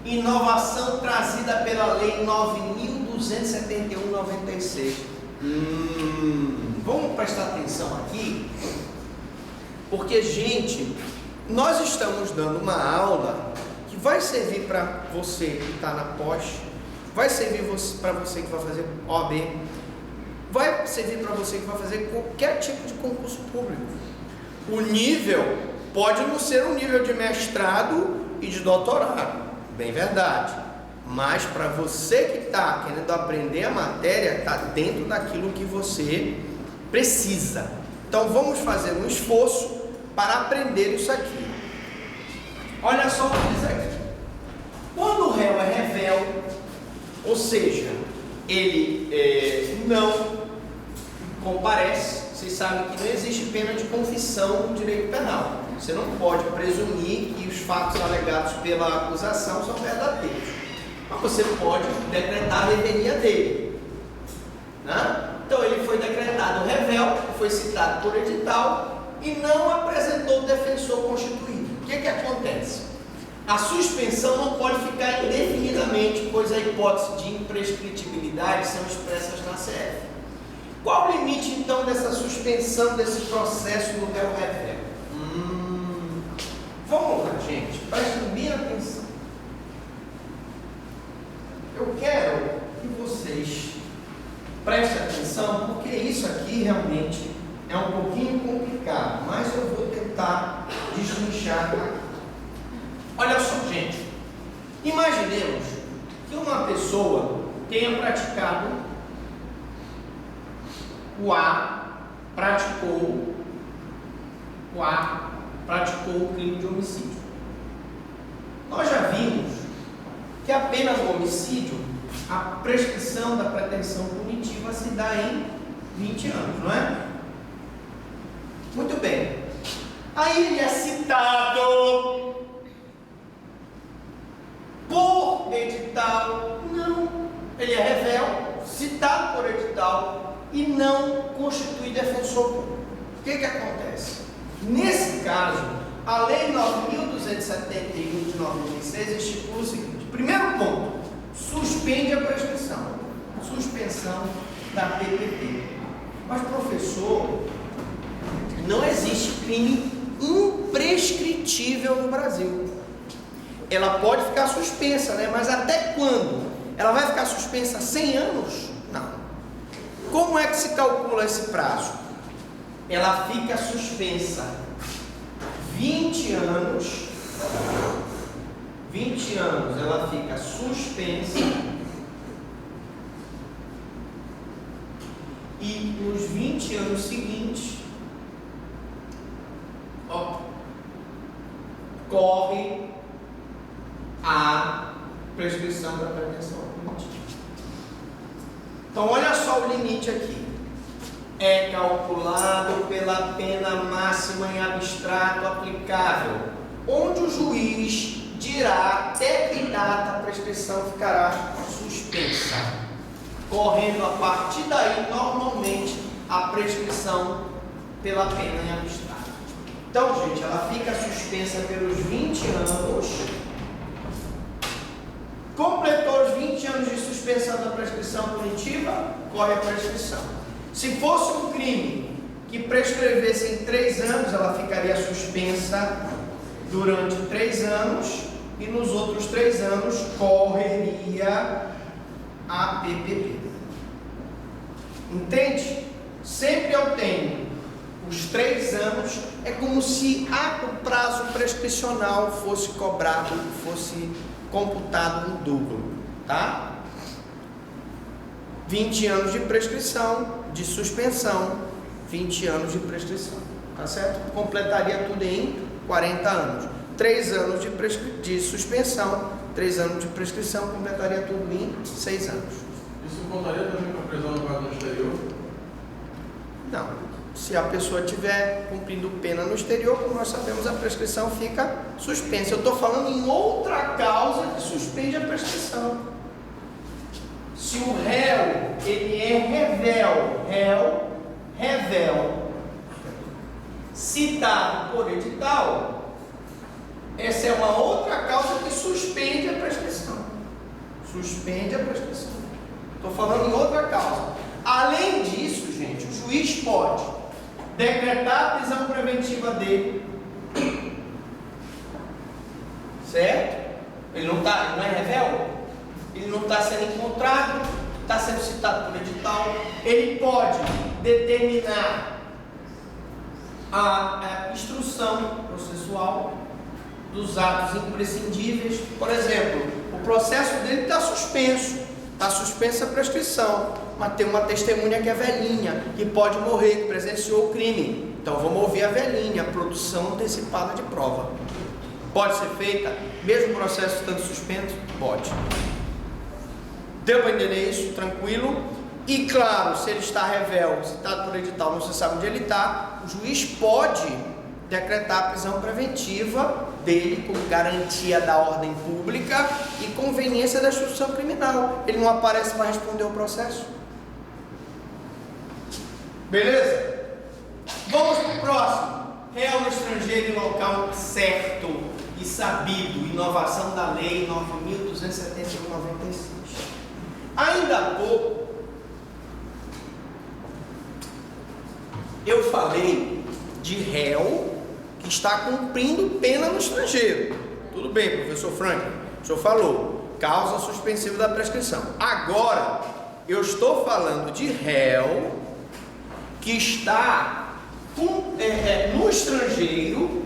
inovação trazida pela Lei 9.271/96. Vamos prestar atenção aqui, porque, gente, nós estamos dando uma aula que vai servir para você que está na pós, vai servir para você que vai fazer OAB, vai servir para você que vai fazer qualquer tipo de concurso público. O nível pode não ser um nível de mestrado e de doutorado, bem verdade, mas para você que está querendo aprender a matéria, está dentro daquilo que você precisa. Então vamos fazer um esforço para aprender isso aqui. Olha só o que diz aqui. Quando o réu é revel, ou seja, ele não comparece, vocês sabem que não existe pena de confissão no direito penal. Você não pode presumir que os fatos alegados pela acusação são verdadeiros, mas você pode decretar a revelia dele, né? Então ele foi decretado revel, foi citado por edital e não apresentou o defensor constituído. O que acontece? A suspensão não pode ficar indefinidamente, pois a hipótese de imprescritibilidade são expressas na CF. Qual o limite então dessa suspensão desse processo do réu revel? Vamos lá, gente, prestem bem atenção. Eu quero que vocês prestem atenção, porque isso aqui realmente é um pouquinho complicado, mas eu vou tentar destrinchar aqui. Olha só, gente, imaginemos que uma pessoa tenha praticado praticou o crime de homicídio. Nós já vimos que a pena do homicídio, a prescrição da pretensão punitiva se dá em 20 anos, não é? Muito bem. Aí ele é citado por edital. Não. Ele é revel, citado por edital e não constitui defensor público. O que acontece? Nesse caso, a Lei 9.271 de 96 estipula o seguinte: primeiro ponto, suspende a prescrição, suspensão da PPP. Mas, professor, não existe crime imprescritível no Brasil. Ela pode ficar suspensa, né? Mas até quando? Ela vai ficar suspensa 100 anos? Não. Como é que se calcula esse prazo? Ela fica suspensa 20 anos. 20 anos ela fica suspensa. E nos 20 anos seguintes, corre a prescrição da pretensão punitiva. Então, olha só o limite aqui. É calculado pela pena máxima em abstrato aplicável, onde o juiz dirá até que data a prescrição ficará suspensa, correndo a partir daí, normalmente, a prescrição pela pena em abstrato. Então, gente, ela fica suspensa pelos 20 anos. Completou os 20 anos de suspensão da prescrição punitiva, corre a prescrição. Se fosse um crime que prescrevesse em 3 anos, ela ficaria suspensa durante 3 anos e nos outros 3 anos correria a PPP. Entende? Sempre eu tenho os 3 anos, é como se o prazo prescricional fosse cobrado, fosse computado no duplo, tá? 20 anos de prescrição, de suspensão, 20 anos de prescrição, tá certo? Completaria tudo em 40 anos. 3 anos de suspensão, 3 anos de prescrição, completaria tudo em 6 anos. Isso contaria também com a prisão no quadro no exterior? Não. Se a pessoa estiver cumprindo pena no exterior, como nós sabemos, a prescrição fica suspensa. Eu estou falando em outra causa que suspende a prescrição. Se o réu, ele é revel, citado por edital, essa é uma outra causa que suspende a prescrição. Suspende a prescrição. Estou falando em outra causa. Além disso, gente, o juiz pode decretar a prisão preventiva dele, certo? Ele não é réu, ele não está sendo encontrado, está sendo citado por edital. Ele pode determinar a instrução processual dos atos imprescindíveis. Por exemplo, o processo dele está suspenso, está suspensa a prescrição, mas tem uma testemunha que é velhinha, que pode morrer, que presenciou o crime. Então vamos ouvir a velhinha, produção antecipada de prova. Pode ser feita, mesmo o processo estando suspenso? Pode. Deu para entender isso? Tranquilo? E claro, se ele está réu, citado por edital, não se sabe onde ele está, o juiz pode decretar a prisão preventiva dele como garantia da ordem pública e conveniência da instrução criminal. Ele não aparece para responder o processo. Beleza? Vamos para o próximo. Réu no estrangeiro em local certo e sabido. Inovação da Lei 9.271/96. Ainda há pouco eu falei de réu que está cumprindo pena no estrangeiro. Tudo bem, professor Franklin, o senhor falou, causa suspensiva da prescrição. Agora, eu estou falando de réu que está no estrangeiro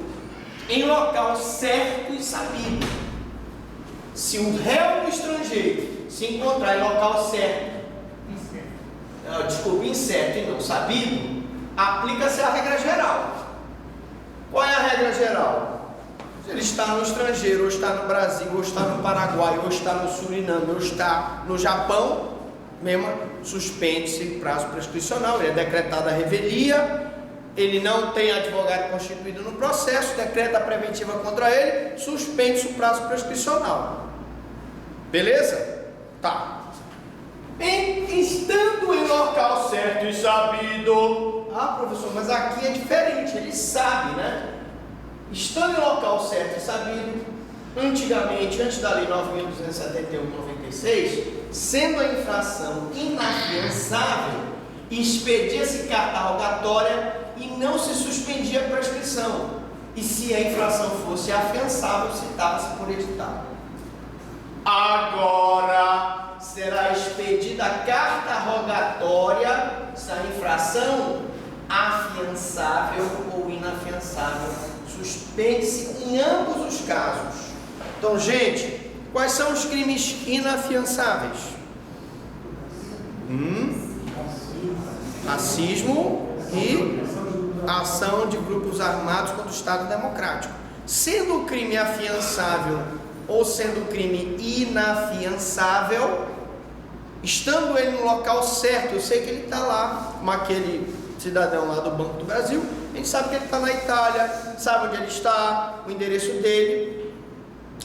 em local certo e sabido. Se o réu no estrangeiro se encontrar em local certo, incerto e não sabido, aplica-se a regra geral. Qual é a regra geral? Se ele está no estrangeiro, ou está no Brasil, ou está no Paraguai, ou está no Suriname, ou está no Japão, mesmo suspende-se prazo prescricional, ele é decretada a revelia, ele não tem advogado constituído no processo, decreta a preventiva contra ele, suspende-se o prazo prescricional. Beleza? Tá. Estando em local certo e sabido. Ah, professor, mas aqui é diferente, ele sabe, né? Estando em local certo e sabido, antigamente, antes da Lei 9.271/96, sendo a infração inafiançável, expedia-se carta rogatória e não se suspendia a prescrição. E se a infração fosse afiançável, citava-se por edital. Agora será expedida a carta rogatória se a infração afiançável ou inafiançável. Suspende-se em ambos os casos. Então, gente, quais são os crimes inafiançáveis? Racismo e ação de grupos armados contra o Estado Democrático. Sendo o crime afiançável ou sendo o crime inafiançável, estando ele no local certo, eu sei que ele está lá, como aquele cidadão lá do Banco do Brasil, a gente sabe que ele está na Itália, sabe onde ele está, o endereço dele.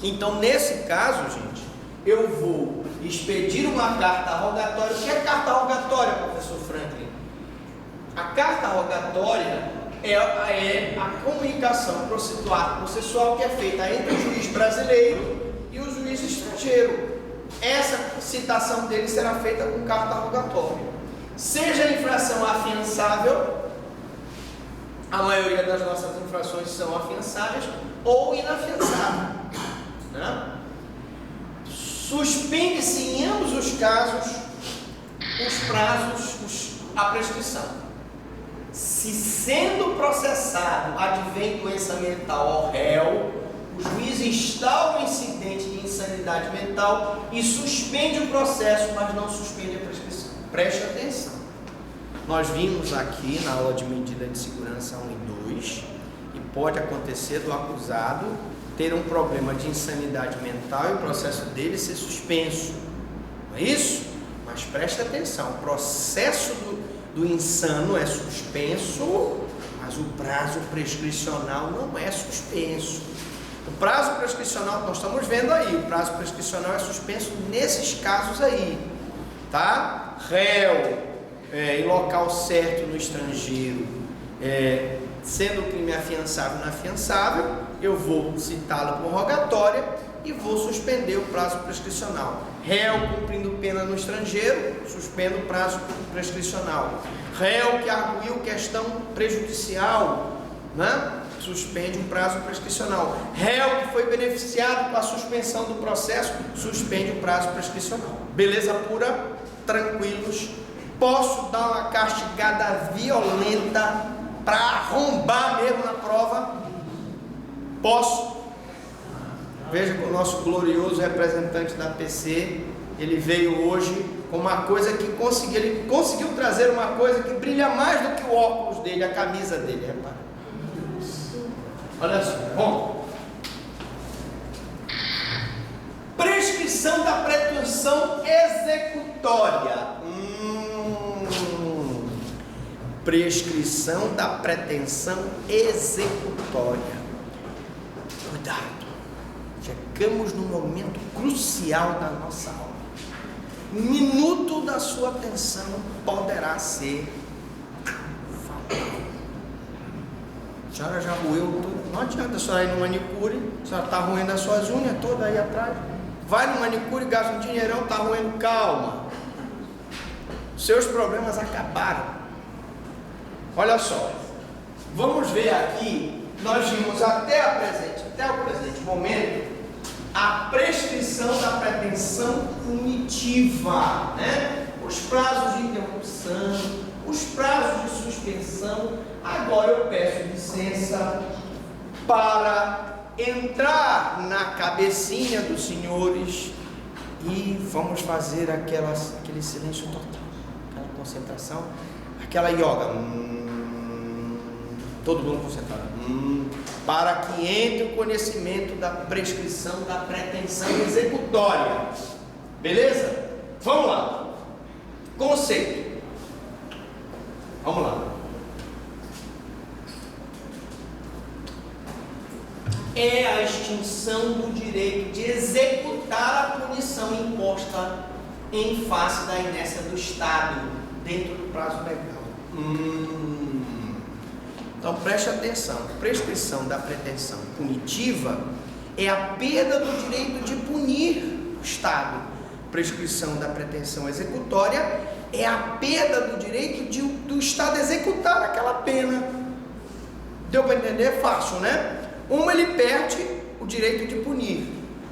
Então, nesse caso, gente, eu vou expedir uma carta rogatória. O que é carta rogatória, professor Franklin? A carta rogatória é a comunicação processual que é feita entre o juiz brasileiro e o juiz estrangeiro. Essa citação dele será feita com carta rogatória. Seja a infração afiançável, a maioria das nossas infrações são afiançáveis, ou inafiançável, né? Suspende-se em ambos os casos os prazos, a prescrição. Se sendo processado advém doença mental ao réu, o juiz instaura o incidente de insanidade mental e suspende o processo, mas não suspende a prescrição. Preste atenção. Nós vimos aqui na aula de medida de segurança 1 e 2, e pode acontecer do acusado ter um problema de insanidade mental e o processo dele ser suspenso. Não é isso? Mas preste atenção, o processo do insano é suspenso, mas o prazo prescricional não é suspenso. O prazo prescricional, nós estamos vendo aí, o prazo prescricional é suspenso nesses casos aí, tá? Réu, em local certo no estrangeiro, sendo o crime afiançável ou inafiançável, eu vou citá-lo por rogatória e vou suspender o prazo prescricional. Réu cumprindo pena no estrangeiro, suspendo o prazo prescricional. Réu que arguiu questão prejudicial, né? Suspende o prazo prescricional. Réu que foi beneficiado com a suspensão do processo, suspende o prazo prescricional. Beleza pura? Tranquilos. Posso dar uma castigada violenta para arrombar mesmo na prova? Posso? Veja que o nosso glorioso representante da PC, ele veio hoje com uma coisa que ele conseguiu trazer uma coisa que brilha mais do que o óculos dele, a camisa dele, repara. Olha só, bom. Prescrição da pretensão executória. Prescrição da pretensão executória. Cuidado. Chegamos no momento crucial da nossa aula. Um minuto da sua atenção poderá ser fatal. A senhora já roeu tudo. Não adianta a senhora ir no manicure. A senhora está roendo as suas unhas todas aí atrás. Vai no manicure, gasta um dinheirão, está roendo. Calma. Seus problemas acabaram. Olha só. Vamos ver aqui. Nós vimos até o presente momento a prescrição da pretensão punitiva, né? Os prazos de interrupção, os prazos de suspensão. Agora eu peço licença para entrar na cabecinha dos senhores e vamos fazer aquele silêncio total, aquela concentração, aquela yoga. Todo mundo concentrado. Para que entre o conhecimento da prescrição da pretensão executória. Beleza? Vamos lá. Conceito. Vamos lá. É a extinção do direito de executar a punição imposta em face da inércia do Estado dentro do prazo legal. Então preste atenção, prescrição da pretensão punitiva é a perda do direito de punir o Estado. Prescrição da pretensão executória é a perda do direito do Estado executar aquela pena. Deu para entender? Fácil, né? Uma ele perde o direito de punir,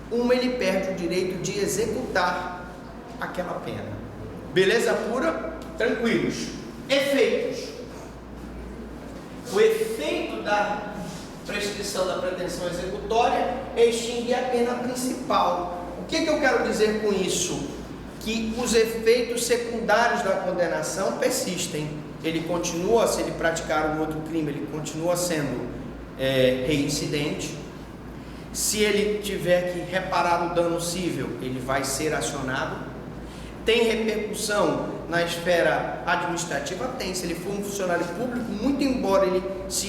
uma ele perde o direito de executar aquela pena. Beleza pura? Tranquilos. Efeitos. O efeito da prescrição da pretensão executória é extinguir a pena principal. O que eu quero dizer com isso? Que os efeitos secundários da condenação persistem. Ele continua, se ele praticar um outro crime, ele continua sendo reincidente. Se ele tiver que reparar o dano cível, ele vai ser acionado. Tem repercussão na esfera administrativa? Tem. Se ele for um funcionário público, muito embora ele se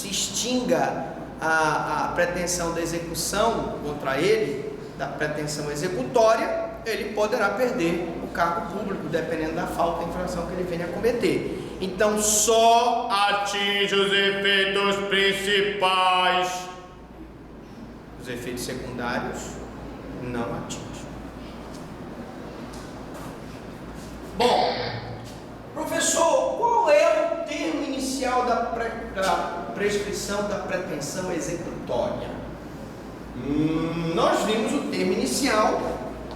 extinga a pretensão da execução contra ele, da pretensão executória, ele poderá perder o cargo público, dependendo da falta de infração que ele venha a cometer. Então, só atinge os efeitos principais. Os efeitos secundários não atingem. Bom, professor, qual é o termo inicial da prescrição da pretensão executória? Nós vimos o termo inicial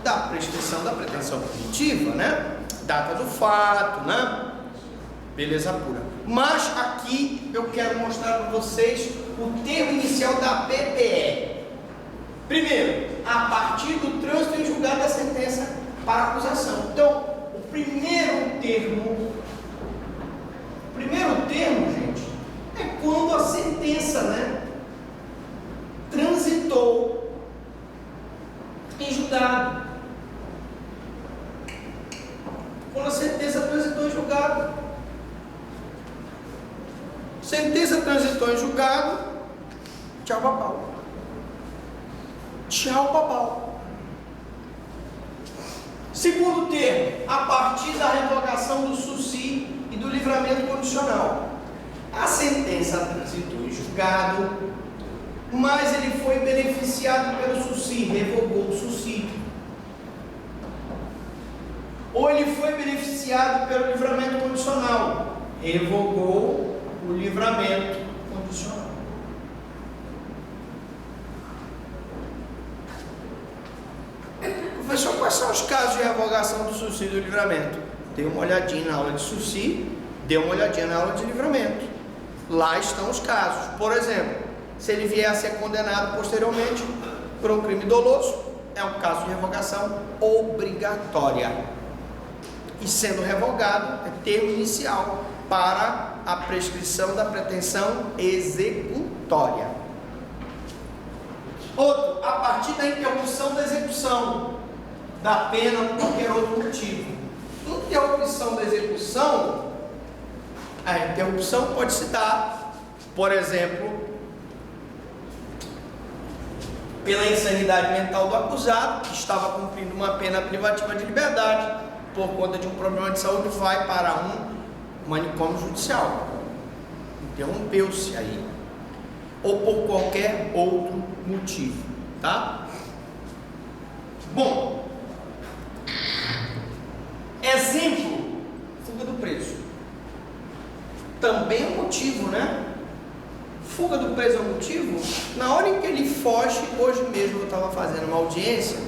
da prescrição da pretensão punitiva, né? Data do fato, né? Beleza pura. Mas aqui eu quero mostrar para vocês o termo inicial da PPE. Primeiro, a partir do trânsito em julgado da sentença para acusação. Então, o primeiro termo, gente, é quando a sentença, né, transitou em julgado. Quando a sentença transitou em julgado. Sentença transitou em julgado. Tchau, papau. Tchau, papau. Segundo termo, a partir da revogação do SUSI e do livramento condicional. A sentença transitou em julgado, mas ele foi beneficiado pelo SUSI, revogou o SUSI. Ou ele foi beneficiado pelo livramento condicional, revogou o livramento condicional. Professor, quais são os casos de revogação do SUSI do livramento? Dê uma olhadinha na aula de SUSI, dê uma olhadinha na aula de livramento. Lá estão os casos. Por exemplo, se ele vier a ser condenado posteriormente por um crime doloso, é um caso de revogação obrigatória. E sendo revogado, é termo inicial para a prescrição da pretensão executória. Outro, a partir da interrupção da execução da pena por qualquer outro motivo. Interrupção da execução, a interrupção pode se dar, por exemplo, pela insanidade mental do acusado, que estava cumprindo uma pena privativa de liberdade, por conta de um problema de saúde, vai para um manicômio judicial. Interrompeu-se aí. Ou por qualquer outro motivo, tá? Bom, exemplo, fuga do preso. Também é um motivo, né? Fuga do preso é um motivo. Na hora em que ele foge, hoje mesmo eu estava fazendo uma audiência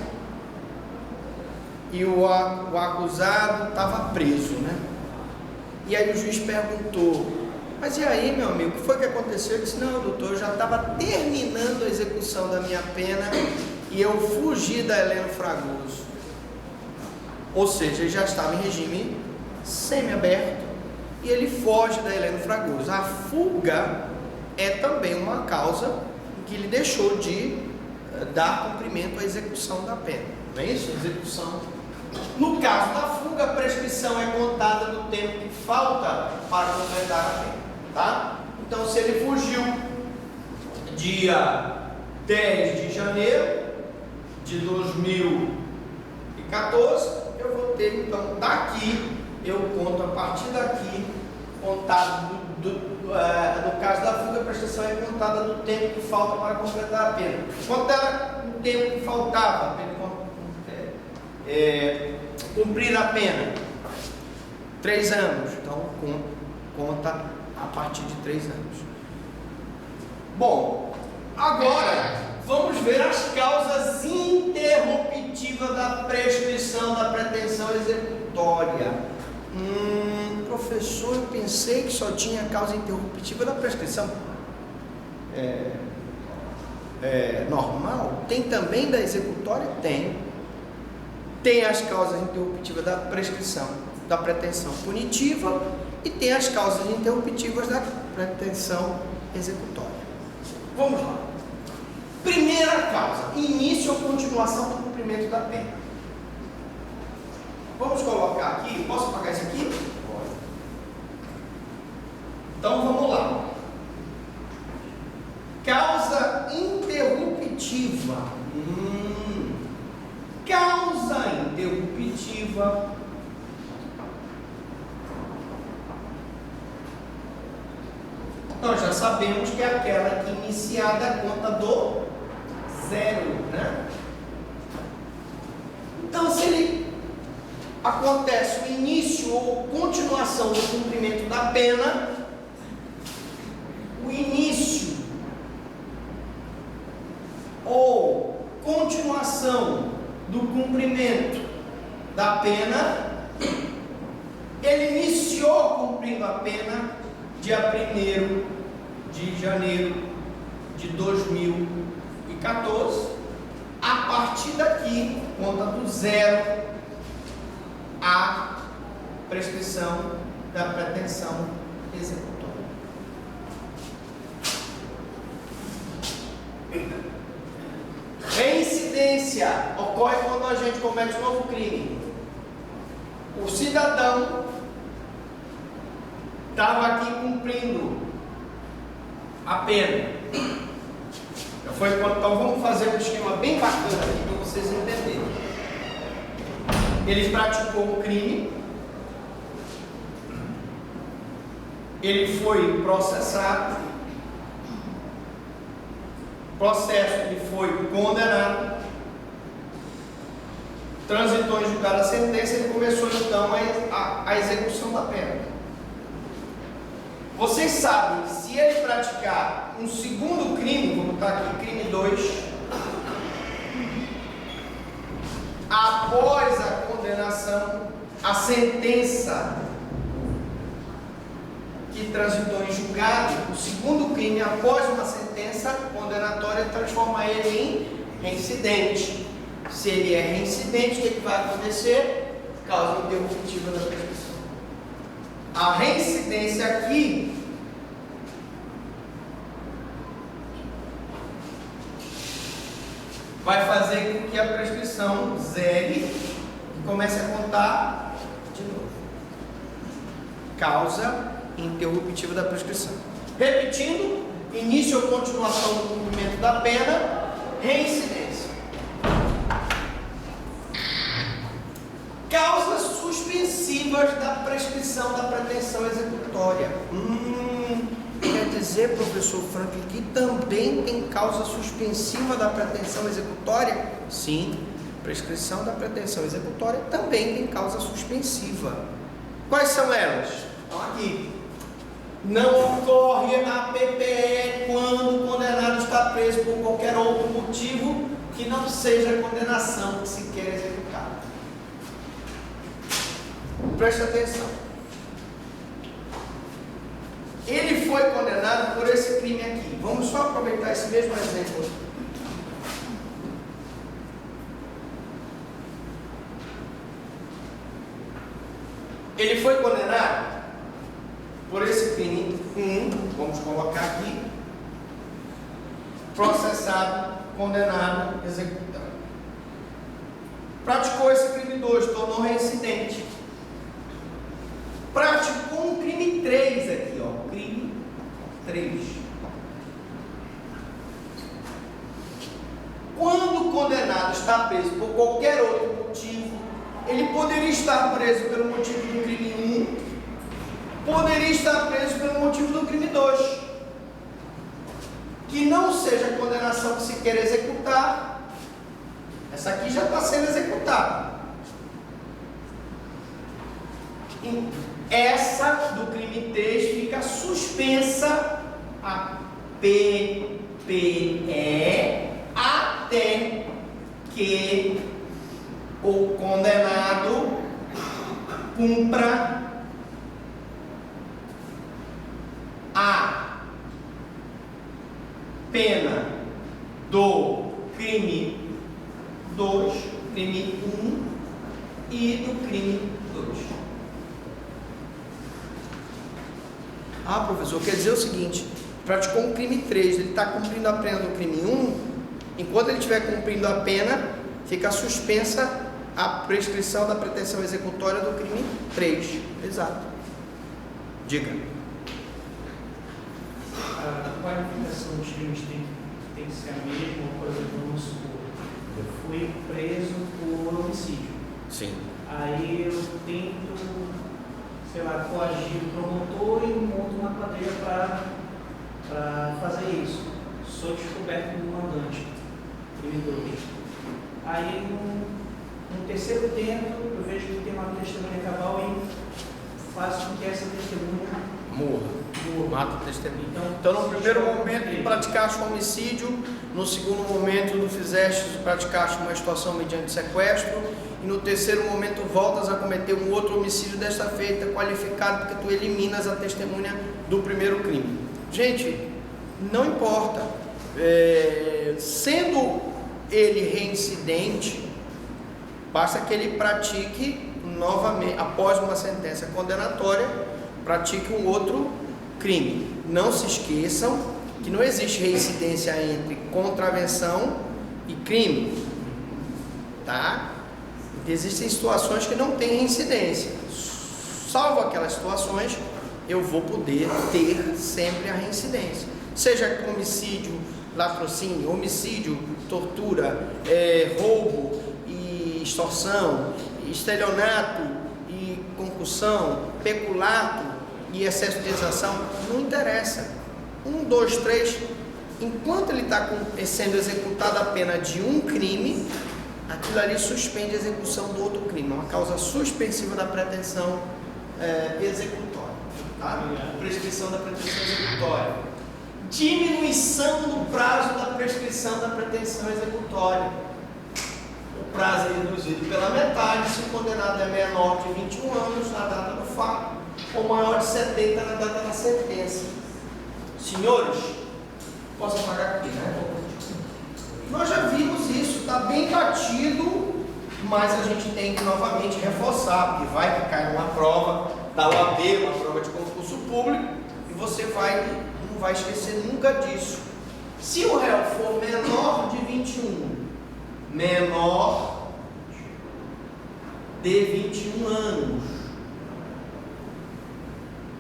e o acusado estava preso, né? E aí o juiz perguntou: mas e aí, meu amigo, o que foi que aconteceu? Eu disse: não, doutor, eu já estava terminando a execução da minha pena e eu fugi da Heleno Fragoso. Ou seja, ele já estava em regime semiaberto e ele foge da Heleno Fragoso. A fuga é também uma causa que ele deixou de dar cumprimento à execução da pena. Não é isso? Execução. No caso da fuga, a prescrição é contada no tempo que falta para completar a pena, tá? Então, se ele fugiu dia 10 de janeiro de 2014, eu vou ter, então, daqui, eu conto a partir daqui, contado no caso da fuga, a prescrição é contada no tempo que falta para completar a pena. Quanto era o tempo que faltava para ele cumprir a pena? 3 anos. Então, conta a partir de 3 anos. Bom, agora vamos ver as causas interruptivas da prescrição da pretensão executória. Professor, eu pensei que só tinha causa interruptiva da prescrição normal. Tem também da executória? Tem as causas interruptivas da prescrição da pretensão punitiva e tem as causas interruptivas da pretensão executória. Vamos lá. Primeira causa: início ou continuação do cumprimento da pena. Vamos colocar aqui, posso apagar isso aqui? Pode. Então vamos lá. Causa interruptiva. Causa interruptiva. Nós já sabemos que é aquela que iniciada a conta do zero, né? Então, se ele acontece o início ou continuação do cumprimento da pena, o início ou continuação do cumprimento da pena, ele iniciou cumprindo a pena dia 1º de janeiro de 2014, a partir daqui, conta do zero a prescrição da pretensão executória. Reincidência ocorre quando a gente comete um novo crime. O cidadão estava aqui cumprindo a pena. Então vamos fazer um esquema bem bacana aqui para vocês entenderem. Ele praticou um crime, ele foi processado, processo, ele foi condenado, transitou em julgado a sentença, ele começou então a execução da pena. Vocês sabem que se ele praticar um segundo crime, vou botar aqui crime 2, após a condenação, a sentença que transitou em julgado, o segundo crime, após uma sentença condenatória, transforma ele em reincidente. Se ele é reincidente, o que vai acontecer? Causa interruptiva da prescrição. A reincidência aqui vai fazer com que a prescrição zere e comece a contar de novo. Causa interruptiva da prescrição. Repetindo, início ou continuação do cumprimento da pena, reincidência. Causas suspensivas da prescrição da pretensão executória. Quer dizer, professor Franklin, que também tem causa suspensiva da pretensão executória? Sim, prescrição da pretensão executória também tem causa suspensiva. Quais são elas? Estão aqui. Não ocorre na PPE quando o condenado está preso por qualquer outro motivo que não seja a condenação que se quer executar. Preste atenção. Ele foi condenado por esse crime aqui. Vamos só aproveitar esse mesmo exemplo. Ele foi condenado por esse crime 1, vamos colocar aqui, processado, condenado, executado. Praticou esse crime 2, tornou reincidente. Praticou um crime 3 aqui, ó, crime 3. Quando o condenado está preso por qualquer outro motivo, ele poderia estar preso pelo motivo do crime 1, poderia estar preso pelo motivo do crime 2. Que não seja a condenação que se quer executar, essa aqui já está sendo executada. Essa do crime 3 fica suspensa a PPE até que o condenado cumpra a pena do crime 2, crime 1 e do crime 2. Ah, professor, quer dizer o seguinte: praticou um crime 3, ele está cumprindo a pena do crime 1, enquanto ele estiver cumprindo a pena, fica suspensa a prescrição da pretensão executória do crime 3. Exato. Diga. A qualificação dos crimes tem que ser a mesma, por exemplo, vamos supor, eu fui preso por homicídio. Sim. Aí eu tento, sei lá, coagir o promotor e monto uma quadrilha para fazer isso. Sou descoberto no mandante, crime 2. Aí no terceiro tento, eu vejo que tem uma testemunha cabal e faço com que essa testemunha morra. Mata o testemunho. Então, no primeiro momento tu praticaste um homicídio, no segundo momento tu praticaste uma situação mediante sequestro, e no terceiro momento voltas a cometer um outro homicídio, desta feita qualificado, porque tu eliminas a testemunha do primeiro crime. Gente, não importa, sendo ele reincidente, basta que ele pratique novamente, após uma sentença condenatória, pratique um outro crime. Não se esqueçam que não existe reincidência entre contravenção e crime, tá? Existem situações que não tem reincidência. Salvo aquelas situações, eu vou poder ter sempre a reincidência. Seja homicídio, latrocínio, homicídio, tortura, roubo e extorsão, estelionato e concussão, peculato e excesso de exação, não interessa. 1, 2, 3, enquanto ele está sendo executada a pena de um crime, aquilo ali suspende a execução do outro crime, é uma causa suspensiva da pretensão executória, tá? Prescrição da pretensão executória. Diminuição do prazo da prescrição da pretensão executória. O prazo é reduzido pela metade se o condenado é menor de 21 anos na data do fato ou maior de 70 na data da sentença. Senhores, posso apagar aqui, né? Nós já vimos isso, está bem batido, mas a gente tem que novamente reforçar, porque vai que cai numa prova da OAB, uma prova de concurso público, e você não vai esquecer nunca disso. Se o réu for menor de 21, menor de 21 anos,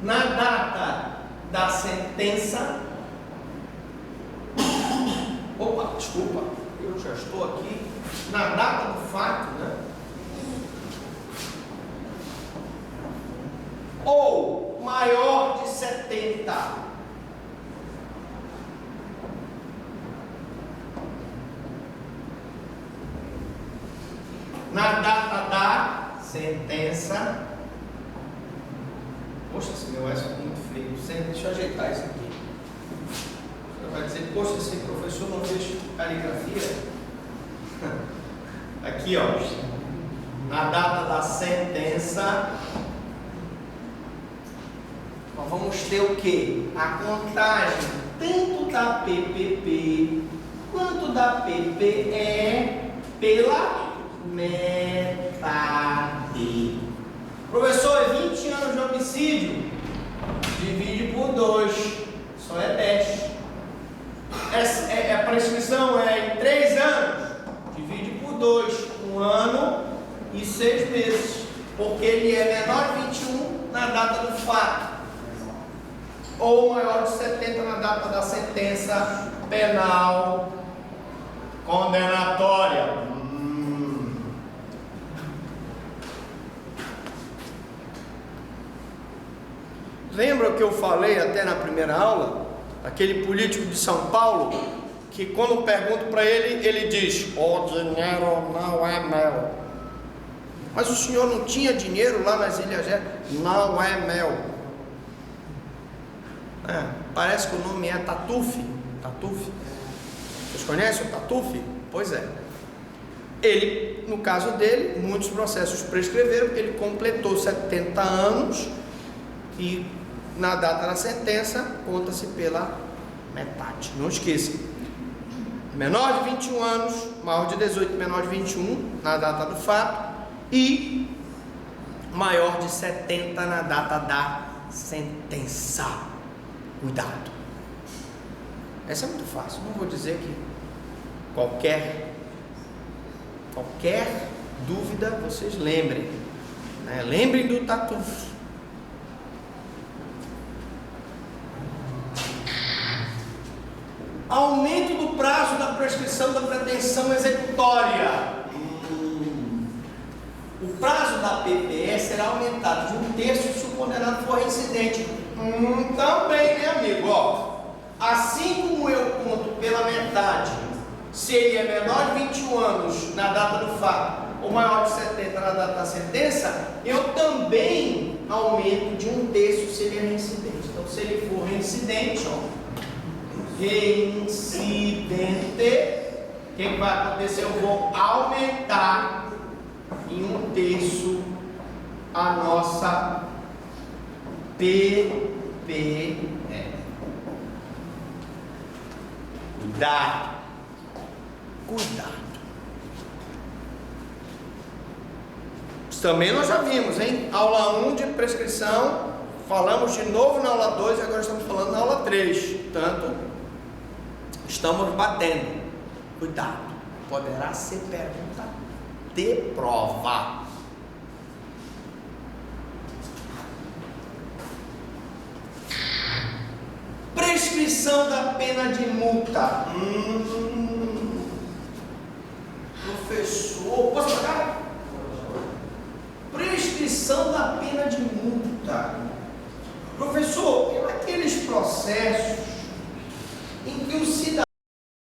na data da sentença, desculpa, eu já estou aqui, na data do fato, né? Ou maior de 70. Na data da sentença. Poxa, esse meu S é muito feio. Deixa eu ajeitar isso aqui. Você vai dizer, poxa, esse professor não fez caligrafia? Aqui, ó. Na data da sentença, nós vamos ter o quê? A contagem tanto da PPP quanto da PPE pela metade. Professor, é 20 anos de homicídio, divide por 2, só é 10. A prescrição é em 3 anos, divide por 2, 1 ano e 6 meses, porque ele é menor de 21 na data do fato, ou maior de 70 na data da sentença penal condenatória. Lembra o que eu falei até na primeira aula? Aquele político de São Paulo, que quando pergunto para ele, ele diz: o dinheiro não é meu. Mas o senhor não tinha dinheiro lá nas Ilhas Gélidas? Não é meu. Parece que o nome é Tartuffe. Tartuffe. Vocês conhecem o Tartuffe? Pois é. Ele, no caso dele, muitos processos prescreveram, ele completou 70 anos e na data da sentença conta-se pela metade. Não esqueça, menor de 21 anos, maior de 18, menor de 21 na data do fato e maior de 70 na data da sentença. Cuidado. Essa é muito fácil, não vou dizer que qualquer dúvida vocês lembrem, né? Lembrem do Tartuffe. Aumento do prazo da prescrição da pretensão executória. O prazo da PPE será aumentado de 1/3 se o condenado for reincidente. Também, né, amigo? Ó, assim como eu conto pela metade, se ele é menor de 21 anos na data do fato ou maior de 70 na data da sentença, eu também aumento de 1/3 se ele é reincidente. Então, se ele for reincidente, ó, reincidente, o que vai acontecer? Eu vou aumentar em 1/3 a nossa PPE. Cuidado. Isso também nós já vimos, hein? Aula 1 de prescrição, falamos de novo na aula 2 e agora estamos falando na aula 3. Portanto, estamos batendo. Cuidado, poderá ser pergunta de prova. Prescrição da pena de multa. Professor, posso pagar? Prescrição da pena de multa. Professor, e naqueles processos em que E o cidadão